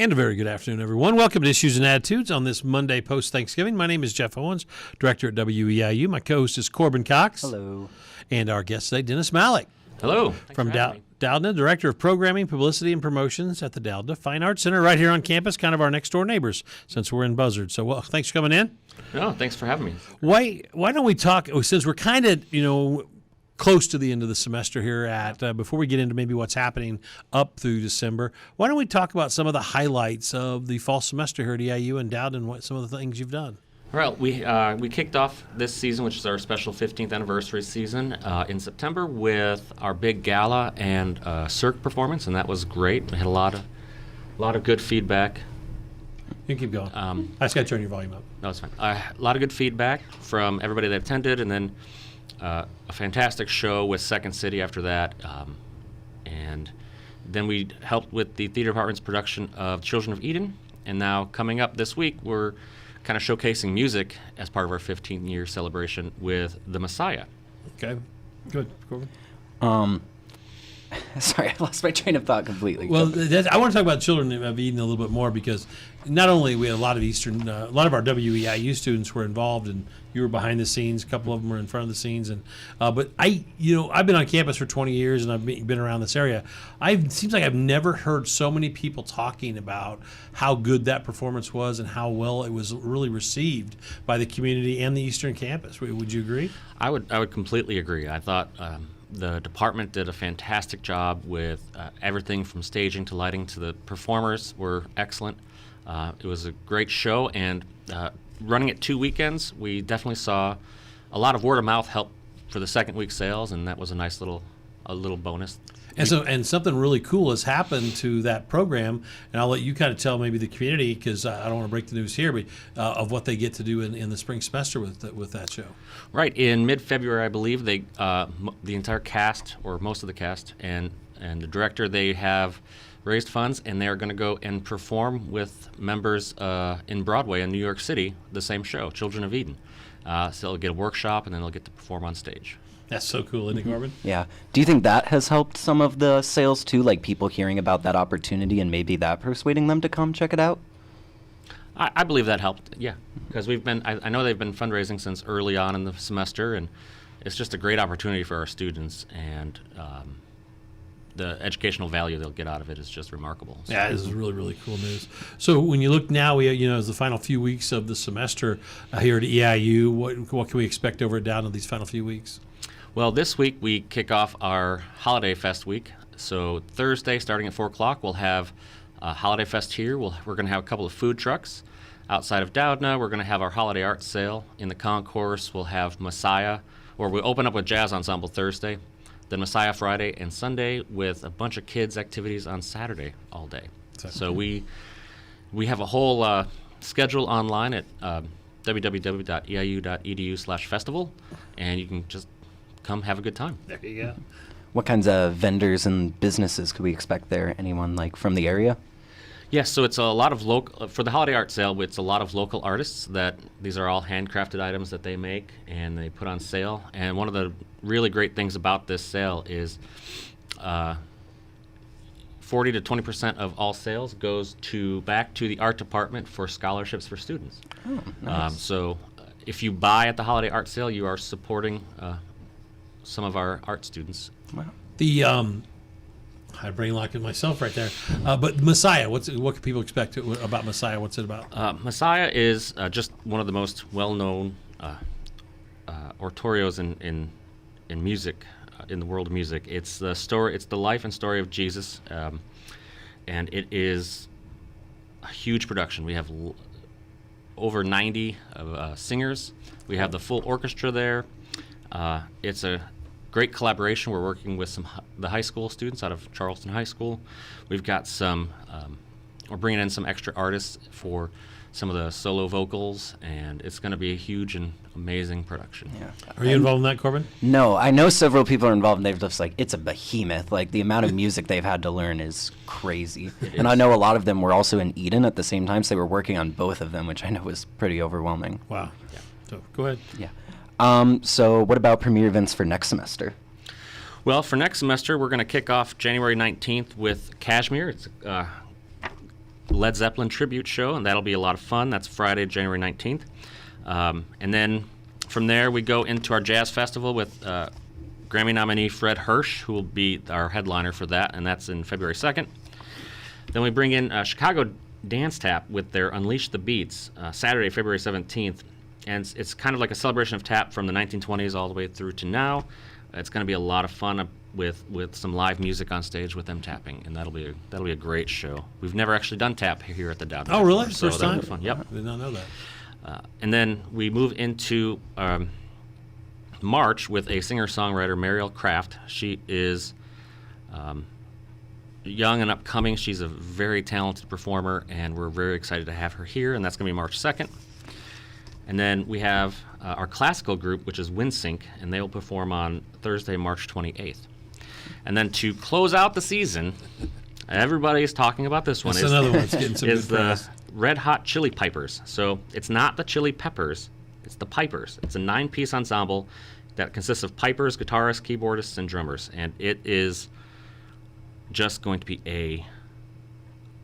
And a very good afternoon, everyone. Welcome to Issues and Attitudes on this Monday post-Thanksgiving. My name is Jeff Owens, director at WEIU. My co-host is Corbin Cox. Hello. And our guest today, Dennis Malak. Hello. From Doudna, Director of Programming, Publicity, and Promotions at the Doudna Fine Arts Center right here on campus, kind of our next-door neighbors since we're in Buzzard. So, well, thanks for coming in. No, thanks for having me. Why don't we talk, since we're kind of, close to the end of the semester here before we get into maybe what's happening up through December, why don't we talk about some of the highlights of the fall semester here at EIU and Doudna and what some of the things you've done? Well, we kicked off this season, which is our special 15th anniversary season, in September with our big gala and cirque performance, and that was great. We had a lot of good feedback. You can keep going. I just got to turn your volume up. No, it's fine. A lot of good feedback from everybody that attended, and then a fantastic show with Second City after that. And then we helped with the theater department's production of Children of Eden. And now coming up this week, we're kind of showcasing music as part of our 15-year celebration with The Messiah. Okay. Good. Corbin? Sorry, I lost my train of thought completely. Well, I want to talk about Children of Eden a little bit more because not only we had a lot of a lot of our WEIU students were involved, and you were behind the scenes. A couple of them were in front of the scenes, and but I've been on campus for 20 years, and I've been around this area. It seems like I've never heard so many people talking about how good that performance was and how well it was really received by the community and the Eastern Campus. Would you agree? I would completely agree. I thought the department did a fantastic job with everything from staging to lighting to the performers were excellent. It was a great show, and running it 2 weekends, we definitely saw a lot of word of mouth help for the second week sales, and that was a nice little bonus. And something really cool has happened to that program, and I'll let you kind of tell maybe the community because I don't want to break the news here, but of what they get to do in the spring semester with that show. Right in mid-February, I believe the entire cast or most of the cast and the director, they have raised funds, and they are going to go and perform with members in Broadway in New York City the same show, Children of Eden. So they'll get a workshop, and then they'll get to perform on stage. That's so cool, isn't it, Corbin? Yeah. Do you think that has helped some of the sales too, like people hearing about that opportunity and maybe that persuading them to come check it out? I believe that helped, yeah, because I know they've been fundraising since early on in the semester, and it's just a great opportunity for our students, and the educational value they'll get out of it is just remarkable. So. Yeah, this is really, really cool news. So when you look now, as the final few weeks of the semester here at EIU, what can we expect over at Doudna these final few weeks? Well, this week we kick off our Holiday Fest week. So Thursday, starting at 4 o'clock, we'll have Holiday Fest here. We're going to have a couple of food trucks outside of Doudna. We're going to have our holiday art sale. In the concourse, we'll have Messiah, or we open up with Jazz Ensemble Thursday, then Messiah Friday and Sunday with a bunch of kids' activities on Saturday all day. So we have a whole schedule online at www.eiu.edu/festival, and you can just come have a good time. There you go. What kinds of vendors and businesses could we expect there? Anyone from the area? Yes, so it's a lot of local, for the holiday art sale, it's a lot of local artists these are all handcrafted items that they make and they put on sale. And one of the really great things about this sale is 40 to 20% of all sales goes back to the art department for scholarships for students. Oh, nice. So if you buy at the holiday art sale, you are supporting some of our art students. Wow. I brain locked it myself right there. But Messiah, what can people expect about Messiah? What's it about? Messiah is just one of the most well-known oratorios in music, in the world of music. It's the story. It's the life and story of Jesus, and it is a huge production. We have over 90 singers. We have the full orchestra there. It's a great collaboration. We're working with the high school students out of Charleston High School. We've got we're bringing in some extra artists for some of the solo vocals, and it's going to be a huge and amazing production. Yeah. Are you involved in that, Corbin? No, I know several people are involved, and they've just it's a behemoth. Like, the amount of music they've had to learn is crazy. And I know a lot of them were also in Eden at the same time, so they were working on both of them, which I know was pretty overwhelming. Wow. Yeah. So go ahead. Yeah. So what about premiere events for next semester? Well, for next semester, we're going to kick off January 19th with Kashmir. It's Led Zeppelin tribute show, and that'll be a lot of fun. That's Friday, January 19th. And then from there, we go into our jazz festival with Grammy nominee Fred Hirsch, who will be our headliner for that, and that's in February 2nd. Then we bring in Chicago Dance Tap with their Unleash the Beats, Saturday, February 17th. And it's kind of like a celebration of tap from the 1920s all the way through to now. It's going to be a lot of fun with some live music on stage with them tapping, and that'll be a great show. We've never actually done tap here at the Doudna. Oh, really? Before, First so that'll time? be fun. Yep. I did not know that. And then we move into March with a singer-songwriter, Mariel Kraft. She is young and upcoming. She's a very talented performer, and we're very excited to have her here, and that's going to be March 2nd. And then we have our classical group, which is WinSync, and they will perform on Thursday, March 28th. And then to close out the season, everybody is talking about this one. That's another one that's getting some is good the press. Red Hot Chili Pipers. So it's not the Chili Peppers, it's the Pipers. It's a 9-piece ensemble that consists of pipers, guitarists, keyboardists, and drummers. And it is just going to be a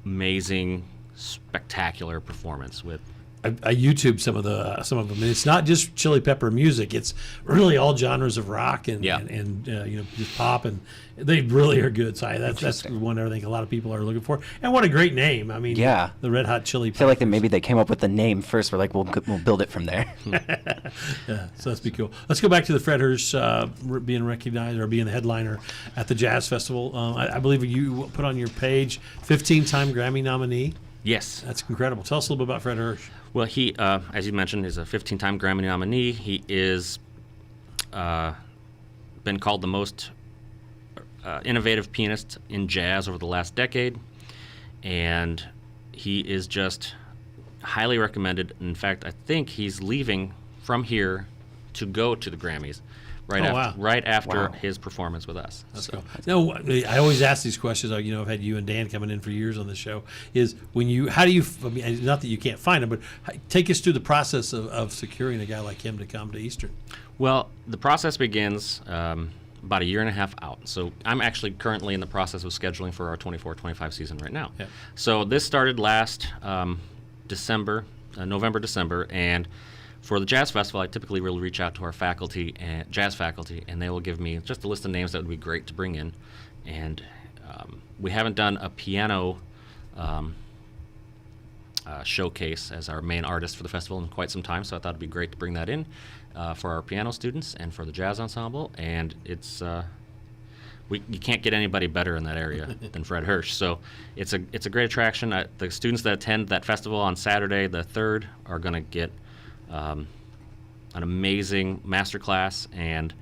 amazing, spectacular performance with I YouTubed some of them, and it's not just Chili Pepper music. It's really all genres of rock and just pop, and they really are good. So that's one I think a lot of people are looking for. And what a great name! I mean, Yeah. the Red Hot Chili I Peppers. feel like maybe they came up with the name first. We're like, we'll build it from there. Yeah, so that's be cool. Let's go back to the Fred Hirsch being recognized or being the headliner at the Jazz Festival. I believe you put on your page 15-time Grammy nominee. Yes. That's incredible. Tell us a little bit about Fred Hirsch. Well, he, as you mentioned, is a 15-time Grammy nominee. He is been called the most innovative pianist in jazz over the last decade, and he is just highly recommended. In fact, I think he's leaving from here to go to the Grammys right after Wow. his performance with us. That's So- cool. No, I always ask these questions. I've had you and Dan coming in for years on the show. Is how do you? I mean, not that you can't find him, but take us through the process of securing a guy like him to come to Eastern. Well, the process begins about a year and a half out. So I'm actually currently in the process of scheduling for our 24-25 season right now. Yeah. So this started last November, December, and for the Jazz Festival, I typically will reach out to our faculty, and jazz faculty, and they will give me just a list of names that would be great to bring in. And we haven't done a piano showcase as our main artist for the festival in quite some time, so I thought it'd be great to bring that in for our piano students and for the jazz ensemble. And it's you can't get anybody better in that area than Fred Hirsch. So it's a great attraction. The students that attend that festival on Saturday, the 3rd, are going to get an amazing master class, and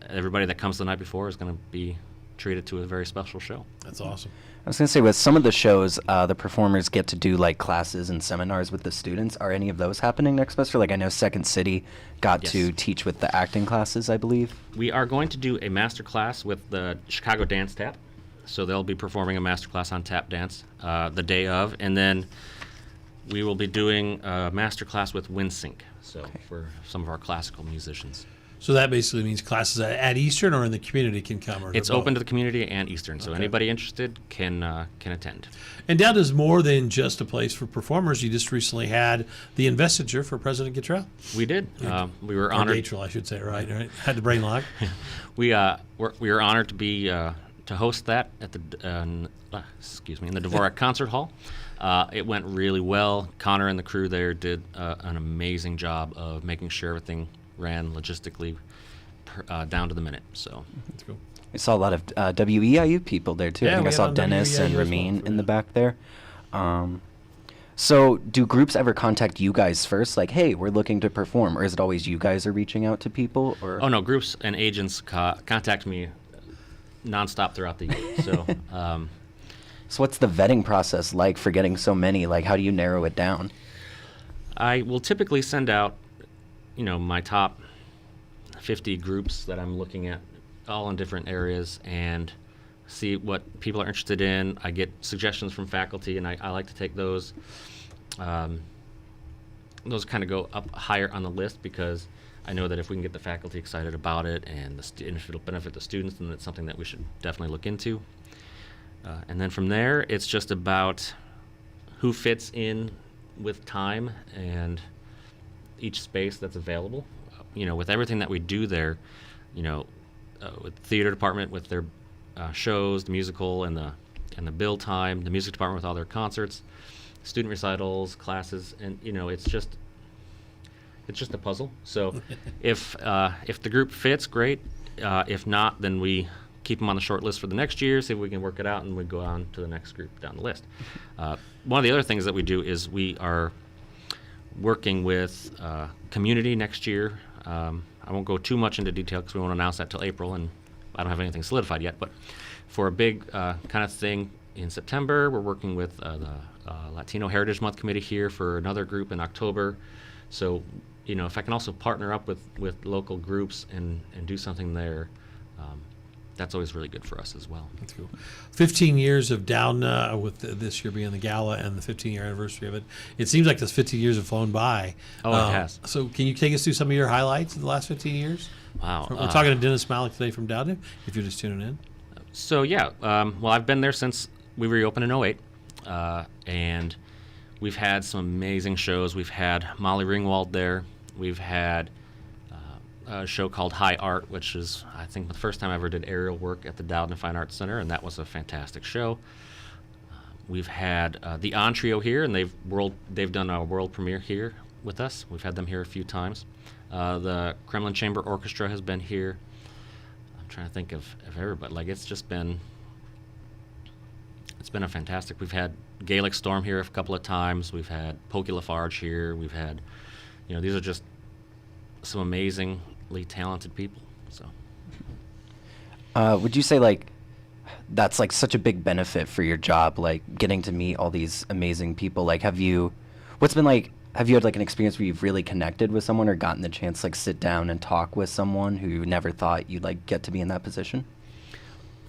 everybody that comes the night before is going to be treated to a very special show. That's awesome. I was going to say, with some of the shows, the performers get to do like classes and seminars with the students. Are any of those happening next semester? Like I know Second City got Yes. to teach with the acting classes, I believe. We are going to do a master class with the Chicago Dance Tap, so they'll be performing a master class on tap dance the day of, and then we will be doing a master class with WinSync, so for some of our classical musicians. So that basically means classes at Eastern or in the community can come. Or It's both? open to the community and Eastern, so Okay. anybody interested can attend. And Doudna is more than just a place for performers. You just recently had the investiture for President Gatrell. We did. We were Or honored. Gatrell, I should say, right? Had the brain lock. We were honored to be to host that at the in the Dvorak Concert Hall. It went really well. Connor and the crew there did an amazing job of making sure everything ran logistically down to the minute. So That's cool. We saw a lot of WEIU people there too. Yeah, I think we I had saw on Dennis WEIU and as well Ramin for in the that. back there. So do groups ever contact you guys first, like, hey, we're looking to perform, or is it always you guys are reaching out to people? Or oh no, groups and agents contact me nonstop throughout the year. So So what's the vetting process like for getting so many? Like, how do you narrow it down? I will typically send out, my top 50 groups that I'm looking at, all in different areas, and see what people are interested in. I get suggestions from faculty, and I like to take those. Those kind of go up higher on the list because I know that if we can get the faculty excited about it and if it'll benefit the students, then it's something that we should definitely look into. And then from there, it's just about who fits in with time and each space that's available. With everything that we do there, with the theater department with their shows, the musical and the bill time, the music department with all their concerts, student recitals, classes, and it's just a puzzle. So if the group fits, great. If not, then we keep them on the short list for the next year, see if we can work it out, and we go on to the next group down the list. One of the other things that we do is we are working with community next year. I won't go too much into detail because we won't announce that till April, and I don't have anything solidified yet. But for a big kind of thing in September, we're working with the Latino Heritage Month Committee here for another group in October. So, if I can also partner up with local groups and do something there, that's always really good for us as well. That's cool. 15 years of Doudna, with this year being the gala and the 15-year anniversary of it. It seems like those 15 years have flown by. Oh, it has. So can you take us through some of your highlights of the last 15 years? Wow. We're talking to Dennis Malak today from Doudna, if you're just tuning in. So, yeah, well, I've been there since we reopened in 08, and we've had some amazing shows. We've had Molly Ringwald there. We've had a show called High Art, which is, I think, the first time I ever did aerial work at the Doudna Fine Arts Center, and that was a fantastic show. We've had the On Trio here, and they've done a world premiere here with us. We've had them here a few times. The Kremlin Chamber Orchestra has been here. I'm trying to think of everybody. Like, it's been a fantastic. We've had Gaelic Storm here a couple of times. We've had Pokey Lafarge here. We've had, these are just some amazingly talented people. So, would you say that's such a big benefit for your job, getting to meet all these amazing people? Have you had an experience where you've really connected with someone or gotten the chance to sit down and talk with someone who you never thought you'd get to be in that position?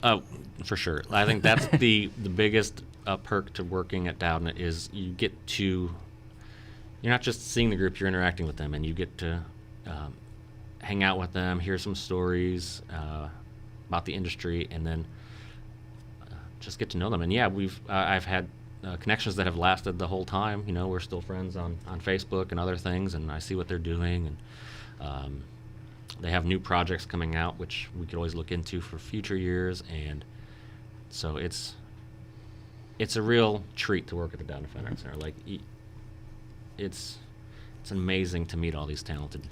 For sure. I think that's the biggest perk to working at Doudna is you're not just seeing the group, you're interacting with them, and you get to hang out with them, hear some stories about the industry, and then just get to know them. And yeah, I've had connections that have lasted the whole time. We're still friends on Facebook and other things, and I see what they're doing, and they have new projects coming out, which we could always look into for future years. And so it's a real treat to work at the Doudna Fine Arts Center. It's amazing to meet all these talented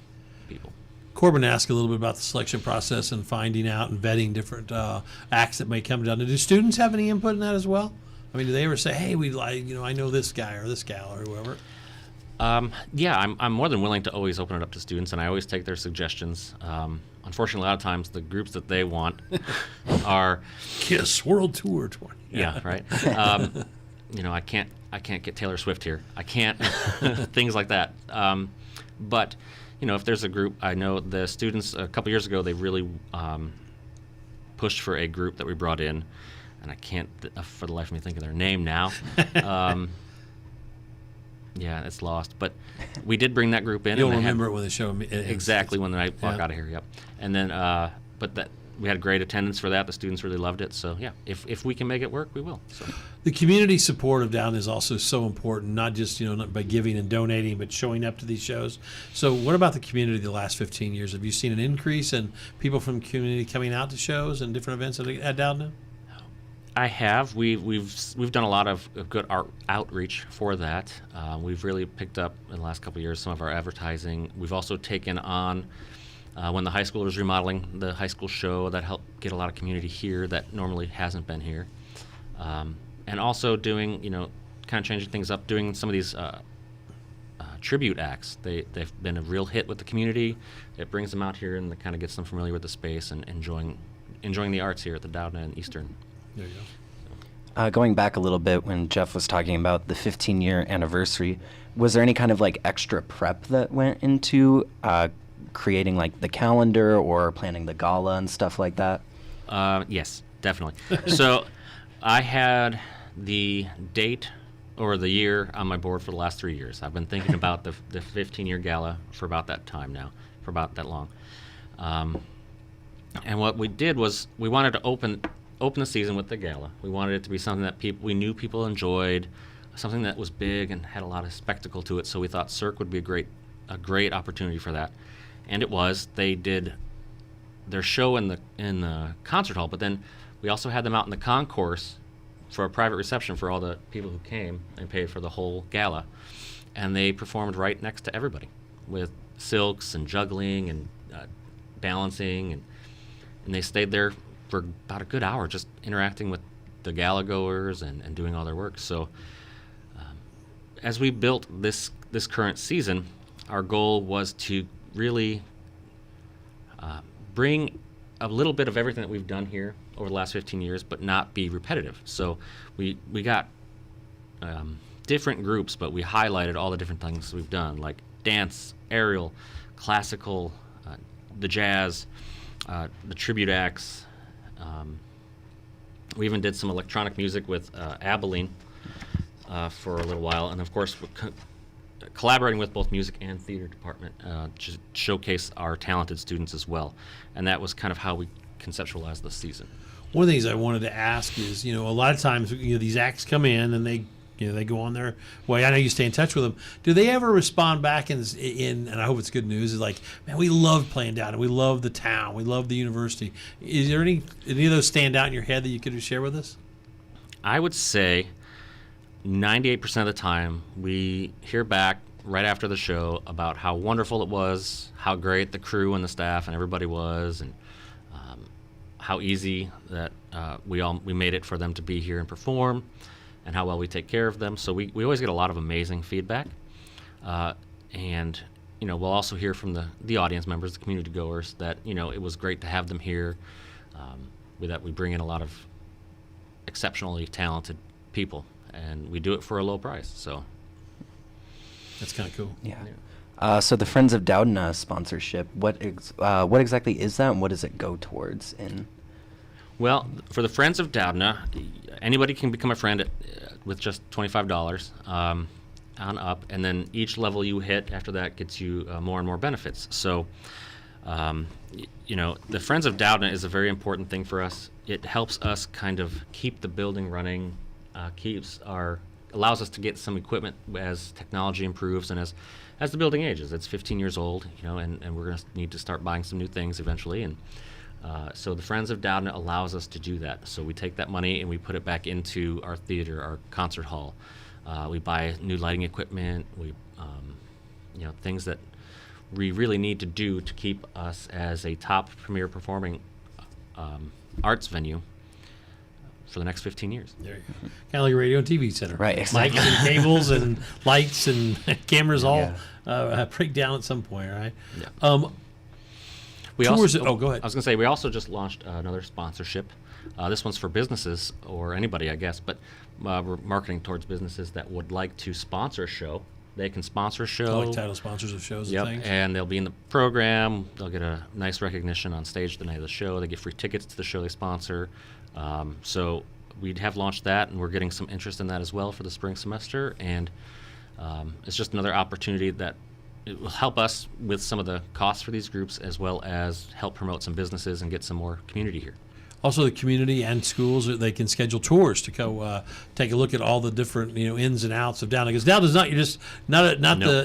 people. Corbin asked a little bit about the selection process and finding out and vetting different acts that may come down. Do students have any input in that as well? I mean, do they ever say, "Hey, I know this guy or this gal or whoever"? Yeah, I'm more than willing to always open it up to students, and I always take their suggestions. Unfortunately, a lot of times the groups that they want are Kiss World Tour 20. Yeah, right. I can't get Taylor Swift here. I can't things like that. But if there's a group, I know the students a couple years ago they really pushed for a group that we brought in, and I can't for the life of me think of their name now. Yeah, it's lost. But we did bring that group in. You'll remember it when the show exactly when I walk out of here. Yep. And then, we had great attendance for that. The students really loved it. So yeah, if we can make it work, we will. So. The community support of Doudna is also so important, not just not by giving and donating, but showing up to these shows. So what about the community the last 15 years? Have you seen an increase in people from the community coming out to shows and different events at Doudna? I have. We've done a lot of good outreach for that. We've really picked up in the last couple of years some of our advertising. We've also taken on when the high school was remodeling the high school show, that helped get a lot of community here that normally hasn't been here, and also doing kind of changing things up, doing some of these tribute acts. They've been a real hit with the community. It brings them out here and it kind of gets them familiar with the space and enjoying the arts here at the Doudna and Eastern. There you go. Going back a little bit when Jeff was talking about the 15-year anniversary, was there any kind of extra prep that went into creating the calendar or planning the gala and stuff like that? Yes, definitely. So I had the date or the year on my board for the last 3 years. I've been thinking about the 15-year gala for about that time now, for about that long. And what we did was we wanted to open the season with the gala. We wanted it to be something that we knew people enjoyed, something that was big and had a lot of spectacle to it. So we thought Cirque would be a great opportunity for that, and it was. They did their show in the concert hall, but then we also had them out in the concourse for a private reception for all the people who came and paid for the whole gala, and they performed right next to everybody with silks and juggling and balancing, and they stayed there for about a good hour just interacting with the gala goers and doing all their work. So as we built this current season, our goal was to really bring a little bit of everything that we've done here over the last 15 years, but not be repetitive. So we got different groups, but we highlighted all the different things we've done, like dance, aerial, classical, the jazz, the tribute acts. We even did some electronic music with Abilene for a little while, and of course we're collaborating with both music and theater department to showcase our talented students as well. And that was kind of how we conceptualized the season. One of the things I wanted to ask is, a lot of times, these acts come in and they go on their way. I know you stay in touch with them. Do they ever respond back and I hope it's good news, is like, man, we love playing down, and we love the town, we love the university. Is there any of those stand out in your head that you could share with us? I would say 98% of the time we hear back right after the show about how wonderful it was, how great the crew and the staff and everybody was, and how easy that we made it for them to be here and perform, and how well we take care of them. So we always get a lot of amazing feedback, and we'll also hear from the audience members, the community goers, that it was great to have them here. That we bring in a lot of exceptionally talented people, and we do it for a low price. So that's kind of cool. Yeah. So the Friends of Doudna sponsorship, what exactly is that, and what does it go towards? Well, for the Friends of Doudna, anybody can become a friend with just $25 on up, and then each level you hit after that gets you more and more benefits. So, the Friends of Doudna is a very important thing for us. It helps us kind of keep the building running, allows us to get some equipment as technology improves and as the building ages. It's 15 years old, and we're going to need to start buying some new things eventually. And so the Friends of Doudna allows us to do that. So we take that money and we put it back into our theater, our concert hall. We buy new lighting equipment. We, things that we really need to do to keep us as a top premier performing arts venue for the next 15 years. There you go. Kind of like a radio and TV center. Right, exactly. Mics and cables and lights and cameras all break down at some point, right? Yeah. Go ahead. I was going to say, we also just launched another sponsorship. This one's for businesses or anybody, I guess, but we're marketing towards businesses that would like to sponsor a show. They can sponsor a show. Like title sponsors of shows Yep, and things. and they'll be in the program. They'll get a nice recognition on stage the night of the show. They get free tickets to the show they sponsor. So we have launched that, and we're getting some interest in that as well for the spring semester. And it's just another opportunity that it will help us with some of the costs for these groups, as well as help promote some businesses and get some more community here. Also, the community and schools, they can schedule tours to go take a look at all the different ins and outs of Doudna. Because Doudna's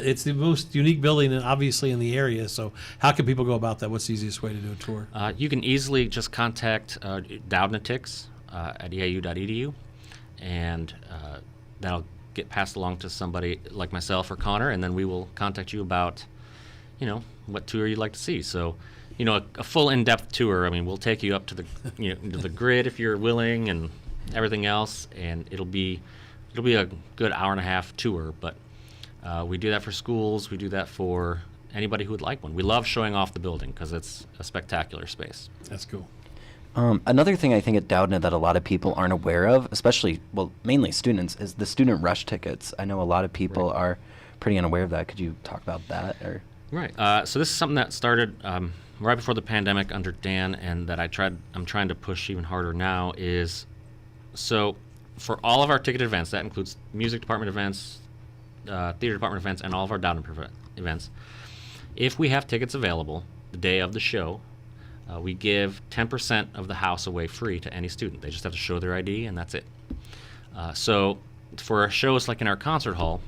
it's the most unique building, obviously, in the area. So how can people go about that? What's the easiest way to do a tour? You can easily just contact Doudnatics at eau.edu, and that'll get passed along to somebody like myself or Connor, and then we will contact you about, what tour you'd like to see. So, a full in-depth tour. I mean, we'll take you up to the, to the grid if you're willing, and everything else, and it'll be a good hour and a half tour. But we do that for schools. We do that for anybody who would like one. We love showing off the building because it's a spectacular space. That's cool. Another thing I think at Doudna that a lot of people aren't aware of, especially, mainly students, is the student rush tickets. I know a lot of people are pretty unaware of that. Could you talk about that? Right. So this is something that started right before the pandemic under Dan, and that I'm trying to push even harder now, is so for all of our ticketed events, that includes music department events, theater department events, and all of our Doudna events, if we have tickets available the day of the show, we give 10% of the house away free to any student. They just have to show their ID, and that's it. So for shows like in our concert hall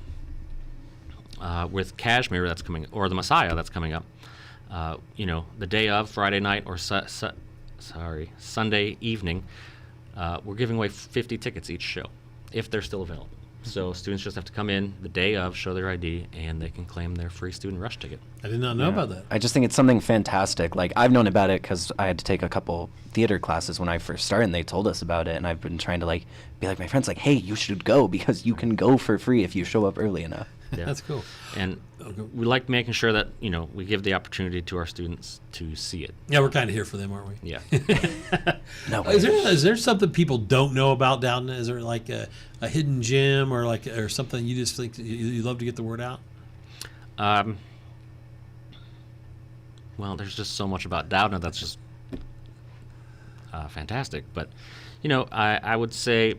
with Kashmir that's coming, or the Messiah that's coming up, the day of Friday night or Sunday evening, we're giving away 50 tickets each show if they're still available. So students just have to come in the day of, show their ID, and they can claim their free student rush ticket. I did not know about that. I just think it's something fantastic. Like, I've known about it because I had to take a couple theater classes when I first started, and they told us about it. And I've been trying to be like my friends, like, hey, you should go because you can go for free if you show up early enough. Yeah. That's cool. And we like making sure that we give the opportunity to our students to see it. Yeah, we're kind of here for them, aren't we? Yeah. No, Is there something people don't know about Doudna? Is there like a hidden gem or something you just think you love to get the word out? Well, there's just so much about Doudna that's just fantastic. But I would say.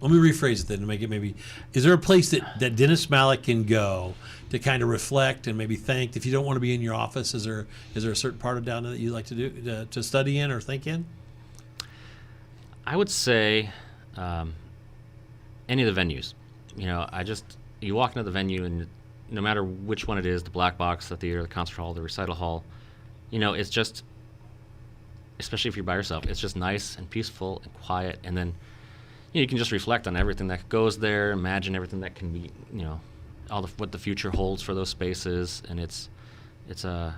Let me rephrase it then to make it maybe. Is there a place that Dennis Malak can go to kind of reflect and maybe think? If you don't want to be in your office, is there a certain part of Doudna that you like to do to study in or think in? I would say any of the venues. You walk into the venue and no matter which one it is, the black box, the theater, the concert hall, the recital hall, it's just, especially if you're by yourself, it's just nice and peaceful and quiet, and then you can just reflect on everything that goes there, imagine everything that can be, what the future holds for those spaces, and it's a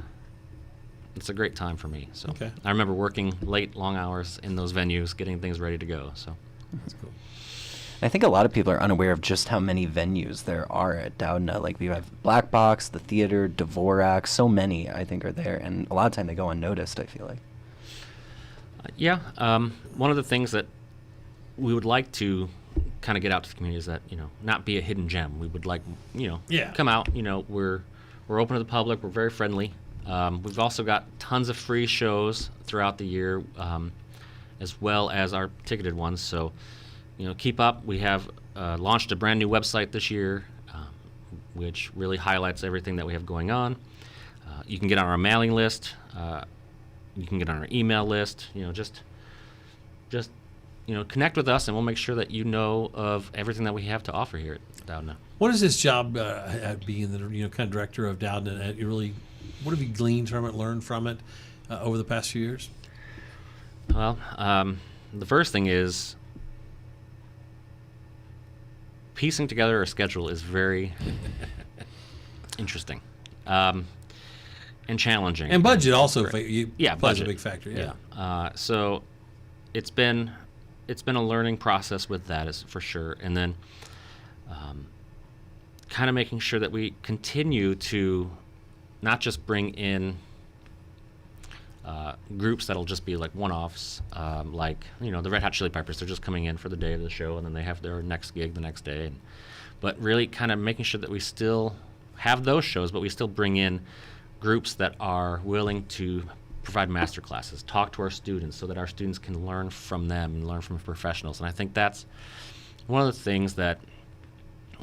great time for me. So Okay. I remember working late, long hours in those venues, getting things ready to go. So That's cool. I think a lot of people are unaware of just how many venues there are at Doudna. Like, we have Black Box, the theater, Dvorak, so many I think are there, and a lot of time they go unnoticed, I feel like. One of the things that we would like to kind of get out to the community is that, not be a hidden gem. We would like, come out, we're open to the public, we're very friendly. We've also got tons of free shows throughout the year, as well as our ticketed ones. So, keep up. We have launched a brand new website this year, which really highlights everything that we have going on. You can get on our mailing list. You can get on our email list. Just connect with us, and we'll make sure that you know of everything that we have to offer here at Doudna. What is this job being the kind of director of Doudna? What have you gleaned from it, learned from it over the past few years? Well, the first thing is piecing together a schedule is very interesting and challenging. And budget also plays a big factor. Yeah. So it's been a learning process with that, is for sure, and then kind of making sure that we continue to not just bring in groups that'll just be like one-offs, like the Red Hot Chili Peppers. They're just coming in for the day of the show, and then they have their next gig the next day. But really kind of making sure that we still have those shows, but we still bring in groups that are willing to provide master classes, talk to our students so that our students can learn from them and learn from professionals. And I think that's one of the things that,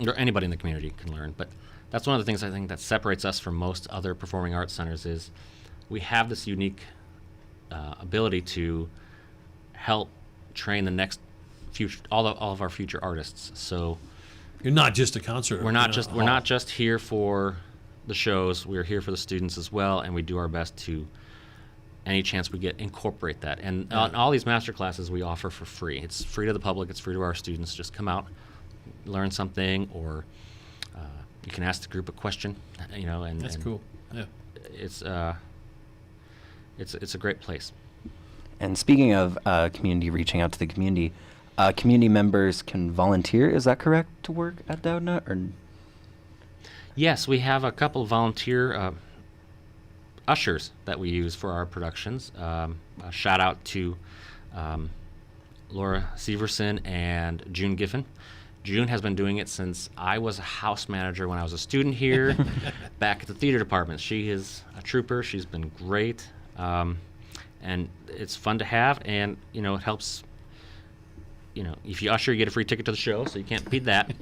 or anybody in the community can learn, but that's one of the things I think that separates us from most other performing arts centers is we have this unique ability to help train the next future, all of our future artists. So you're not just a concert. We're not just here for the shows. We're here for the students as well, and we do our best to, any chance we get, incorporate that. And all these master classes we offer for free. It's free to the public. It's free to our students. Just come out, learn something, or you can ask the group a question. And that's cool. Yeah, it's a great place. And speaking of community reaching out to the community members can volunteer. Is that correct, to work at Doudna? Or yes, we have a couple of volunteer ushers that we use for our productions. A shout out to Laura Severson and June Giffen. June has been doing it since I was a house manager when I was a student here back at the theater department. She is a trooper. She's been great. And it's fun to have, and it helps. If you usher, you get a free ticket to the show, so you can't beat that.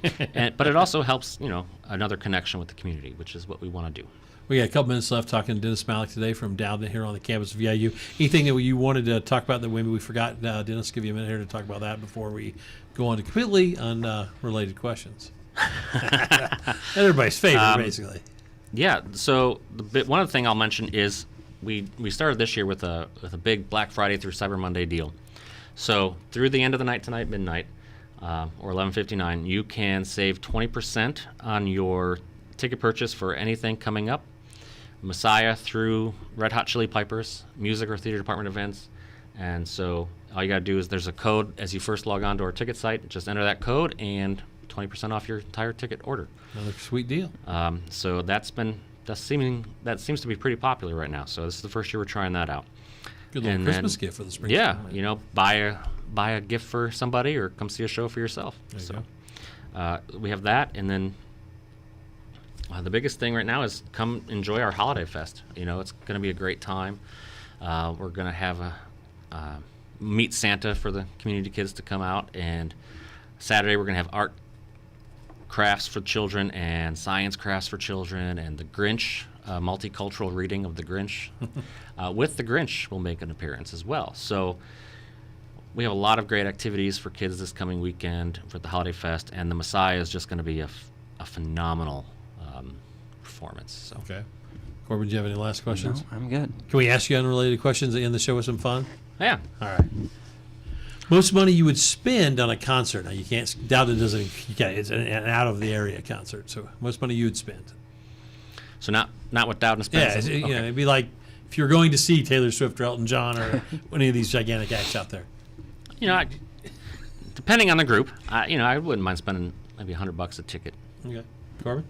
But it also helps, another connection with the community, which is what we want to do. We got a couple minutes left talking to Dennis Malak today from Doudna here on the campus of VIU. Anything that you wanted to talk about that maybe we forgot, Dennis? Give you a minute here to talk about that before we go on to completely unrelated questions. Everybody's favorite, basically. Yeah. So one other thing I'll mention is we started this year with a big Black Friday through Cyber Monday deal. So through the end of the night tonight, midnight, or 11:59, you can save 20% on your ticket purchase for anything coming up. Messiah through Red Hot Chili Peppers, music or theater department events. And so all you got to do is there's a code as you first log on to our ticket site. Just enter that code and 20% off your entire ticket order. Another sweet deal. So that seems to be pretty popular right now. So this is the first year we're trying that out. Good little And Christmas then- gift for the spring. Yeah, buy a gift for somebody or come see a show for yourself. There you So we have that, and then the biggest thing right now is come enjoy our holiday fest. It's going to be a great time. We're going to have a meet Santa for the community kids to come out, and Saturday we're going to have art crafts for children and science crafts for children, and the Grinch, multicultural reading of the Grinch. With the Grinch will make an appearance as well. So we have a lot of great activities for kids this coming weekend for the Holiday Fest, and the Messiah is just going to be a phenomenal performance. So. Okay. Corbin, do you have any last questions? No, I'm good. Can we ask you unrelated questions at the end of the show with some fun? Yeah. All right. Most money you would spend on a concert. Now, you can't, Doudna doesn't, it's an out of the area concert. So, most money you would spend. So not what Doudna Yeah, spends. Okay. it'd be like if you were going to see Taylor Swift or Elton John or any of these gigantic acts out there. Depending on the group, I wouldn't mind spending maybe $100 a ticket. Okay. Corbin?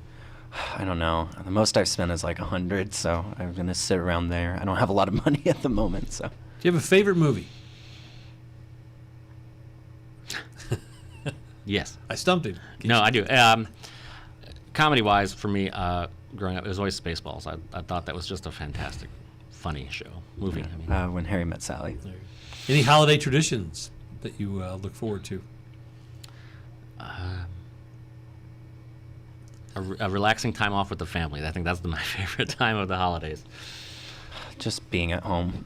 I don't know. The most I've spent is like 100, so I'm gonna sit around there. I don't have a lot of money at the moment, so. Do you have a favorite movie? Yes. I stumped him. No, I do. Comedy-wise, for me, growing up, it was always Spaceballs. I thought that was just a fantastic, funny movie. When Harry Met Sally. Any holiday traditions that you look forward to? A relaxing time off with the family. I think that's my favorite time of the holidays. Just being at home.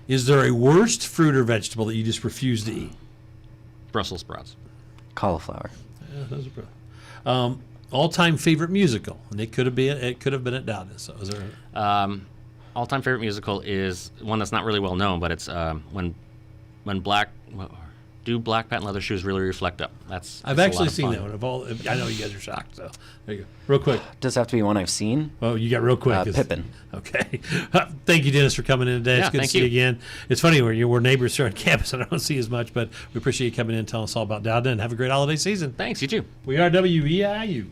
Is there a worst fruit or vegetable that you just refuse to eat? Brussels sprouts. Cauliflower. Yeah, those are probably. All-time favorite musical, and it could have been at Doudna. So, is there? All-time favorite musical is one that's not really well known, but it's when do black patent leather shoes really reflect up? I've actually seen that one. I know you guys are shocked. So there you go. Real quick. Does it have to be one I've seen? Oh, you got real quick. Pippin. Okay. Thank you, Dennis, for coming in today. Yeah, It's good to thank see you you. again. It's funny we're neighbors here on campus, and I don't see as much, but we appreciate you coming in and telling us all about Doudna, and have a great holiday season. Thanks, you too. We are WEIU.